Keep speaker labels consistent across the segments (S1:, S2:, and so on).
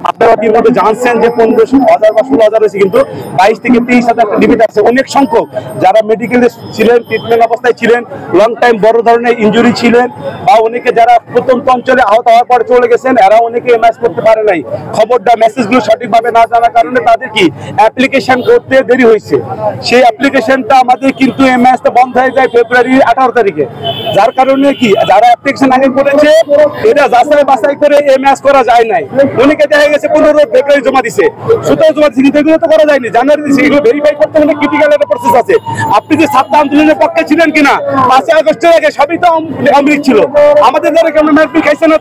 S1: আপনারা ইতিমধ্যে জানছেন যে 15,000 বা 16,000 হয়েছে, কিন্তু 22 থেকে 23,000 লিমিট আছে। অনেক সংখ্যক যারা মেডিকেলে ছিলেন, ট্রিটমেন্ট অবস্থায় ছিলেন, লং টাইম বড় ধরনের ইনজুরি ছিলেন, বা অনেকে যারা প্রত্যন্ত অঞ্চলে আহত হওয়ার পরে চলে গেছেন, এরা অনেকে এমএস করতে পারে নাই। খবরটা মেসেজগুলো সঠিকভাবে না জানার কারণে তাদের কি অ্যাপ্লিকেশন করতে দেরি হয়েছে। সেই অ্যাপ্লিকেশনটা আমাদের কিন্তু এমএসটা বন্ধ হয়ে যায় ফেব্রুয়ারি 18 তারিখে। যার কারণে কি যারা অ্যাপ্লিকেশন আগে করেছে এটা যাচাই বাছাই করে এমএস করা যায় নাই। অনেকে দেখা গেছে 15 ফেব্রুয়ারি জমা দিছে, 17 জমা দিছে, কিন্তু এগুলো তো করা যায়নি। জানুয়ারি দিছে, এগুলো ভেরিফাই করতে হলে ক্রিটিক্যাল একটা প্রসেস আছে। আপনি যে ছাত্র আন্দোলনের পক্ষে ছিলেন কিনা 5 আগস্টের আগে, সবই তো আমরিক ছিল। আমাদের যারা কেমন ম্যাপিং খাইছে না,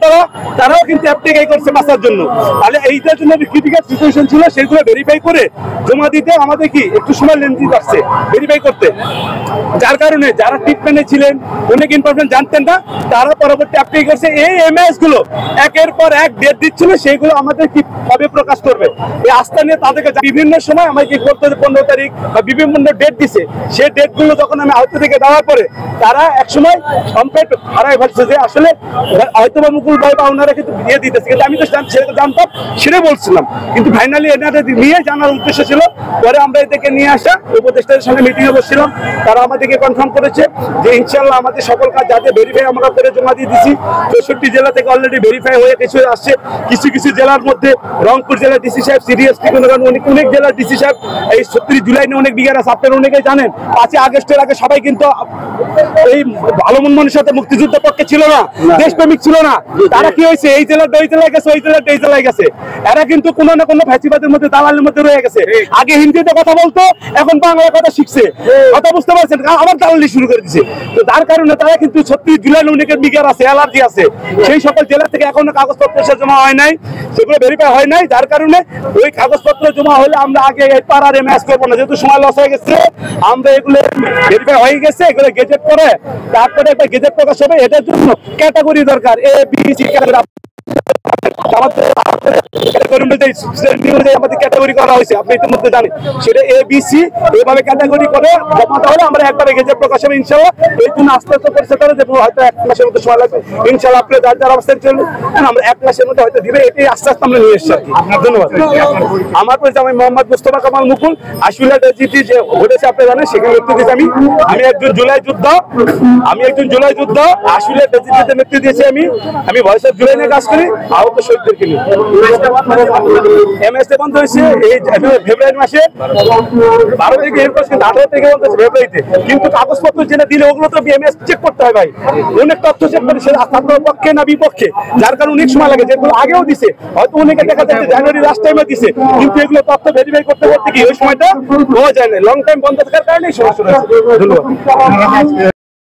S1: তারাও কিন্তু অ্যাপ্লাই করছে বাঁচার জন্য। তাহলে এইটার জন্য ক্রিটিক্যাল সিচুয়েশন ছিল, সেগুলো ভেরিফাই করে জমা দিতে আমাদের কি একটু সময় লেন্থি লাগছে ভেরিফাই করতে। যার কারণে যারা ট্রিটমেন্টে ছিলেন, অনেক ইনফরমেশন জানতেন না, তারা পরবর্তী অ্যাপ্লাই করছে। এই এমএস গুলো একের পর এক ডেট দিচ্ছিল, সেইগুলো আমাদের কি কবে প্রকাশ করবে এই আস্থা নিয়ে তাদেরকে বিভিন্ন সময় আমাকে করতে 15 তারিখ বা বিভিন্ন ডেট দিছে। সেই ডেট গুলো যখন আমি আহত থেকে দেওয়ার পরে তারা একসময় কমপ্লিট হারাই ভাবছে যে আসলে হয়তো বা মুকুল ভাই বা ওনারা কিন্তু দিয়ে দিতেছে, কিন্তু আমি তো জানতাম, সেটাই বলছিলাম। কিন্তু ফাইনালি এনাদের নিয়ে জানার উদ্দেশ্য ছিল। পরে আমরা এদেরকে নিয়ে আসা উপদেষ্টাদের সঙ্গে মিটিংয়ে বসছিলাম, তারা আমাদেরকে কনফার্ম করেছে যে ইনশাল্লাহ আমাদের সকল কাজ যাতে ভেরিফাই আমরা করে জমা দিয়ে দিচ্ছি। 64 জেলা থেকে অলরেডি ভেরিফাই হয়ে কিছু আসছে। কিছু কিছু জেলার মধ্যে রংপুর জেলার ডিসি সাহেব সিরিয়াসলি অনেক জেলার ডিসি সাহেব এই 36 জুলাই নিয়ে অনেক বিঘার আছে। আপনারা অনেকেই জানেন 5 আগস্টের আগে সবাই কিন্তু এই ভালো মনের সাথে মুক্তিযুদ্ধের পক্ষে ছিল না, দেশপ্রেমিক ছিল না। তারা কি হয়েছে, এই জেলার ওই জেলায় গেছে, ওই জেলার এই জেলায় গেছে। এরা কিন্তু কোনো না কোনো ফ্যাসিবাদের মধ্যে, দালালের মধ্যে রয়ে গেছে। আগে হিন্দিতে কথা বলতো, এখন বাংলায় কথা শিখছে। কথা বুঝতে পারছেন, আবার দালালি শুরু করে দিচ্ছে। তো তার কারণে তারা কিন্তু 36 জুলাই অনেকের বিঘার আছে, অ্যালার্জি আছে। সেই সকল জেলা থেকে এখনো কাগজপত্র জমা হয় নাই, সেগুলো ভেরিফাই হয় নাই। যার কারণে ওই কাগজপত্র জমা হলে আমরা আগে এই পাড়ার এমএস করবো না, যেহেতু সময় লস হয়ে গেছে। আমরা এগুলো ভেরিফাই হয়ে গেছে, এগুলো গেজেট করে তারপরে একটা গেজেট প্রকাশ হবে। এটার জন্য ক্যাটাগরি দরকার, এ বি সি ক্যাটাগরি। আমাদের ক্যাটাগরি করা হয়েছে, আপনি ইতিমধ্যে জানেন। সেটা এ বি সি এইভাবে ক্যাটাগরি করে জমা তাহলে আমরা একবারে গেজেট প্রকাশ হবে ইনশাল্লাহ। এই জন্য আস্তে আস্তে করছে তারা, যে হয়তো 1 মাসের মধ্যে সময় লাগবে ইনশাল্লাহ। আপনি যার অবস্থায় চলবে আমরা 1 মাসের মধ্যে হয়তো দিবে। এটাই আস্তে আস্তে আমরা নিয়ে এসেছি। আপনার ধন্যবাদ। আমার পরিচয় আমি মোহাম্মদ মুস্তফা কামাল মুকুল। আশুলিয়া ডেজিটি যে ঘটেছে আপনি জানেন, সেখানে নেতৃত্ব দিয়েছি আমি একজন জুলাই যোদ্ধা। আশুলিয়া ডেজিটিতে নেতৃত্ব দিয়েছি আমি ভয়েস অফ জুলাই নিয়ে কাজ করি, আহত শহীদদেরকে নিয়ে। এমএসটা বন্ধ হয়েছে এই ফেব্রুয়ারি মাসে 12 থেকে 18 থেকে বন্ধ হয়েছে ফেব্রুয়ারিতে। কিন্তু কাগজপত্র যেটা দিলে ওগুলো তো এমএস চেক করতে হয় ভাই, অনেক তথ্য চেক করে, সেটা আপনার পক্ষে না বিপক্ষে। যার কারণে অনেক সময় লাগে। যেগুলো আগেও দিছে, হয়তো অনেকে দেখা যাচ্ছে জানুয়ারি লাস্ট টাইমে দিছে, কিন্তু এগুলো তথ্য ভেরিফাই করতে কি ওই সময়টা পাওয়া যায় না। লং টাইম বন্ধ থাকার কারণে এই সমস্যা হয়েছে। ধন্যবাদ।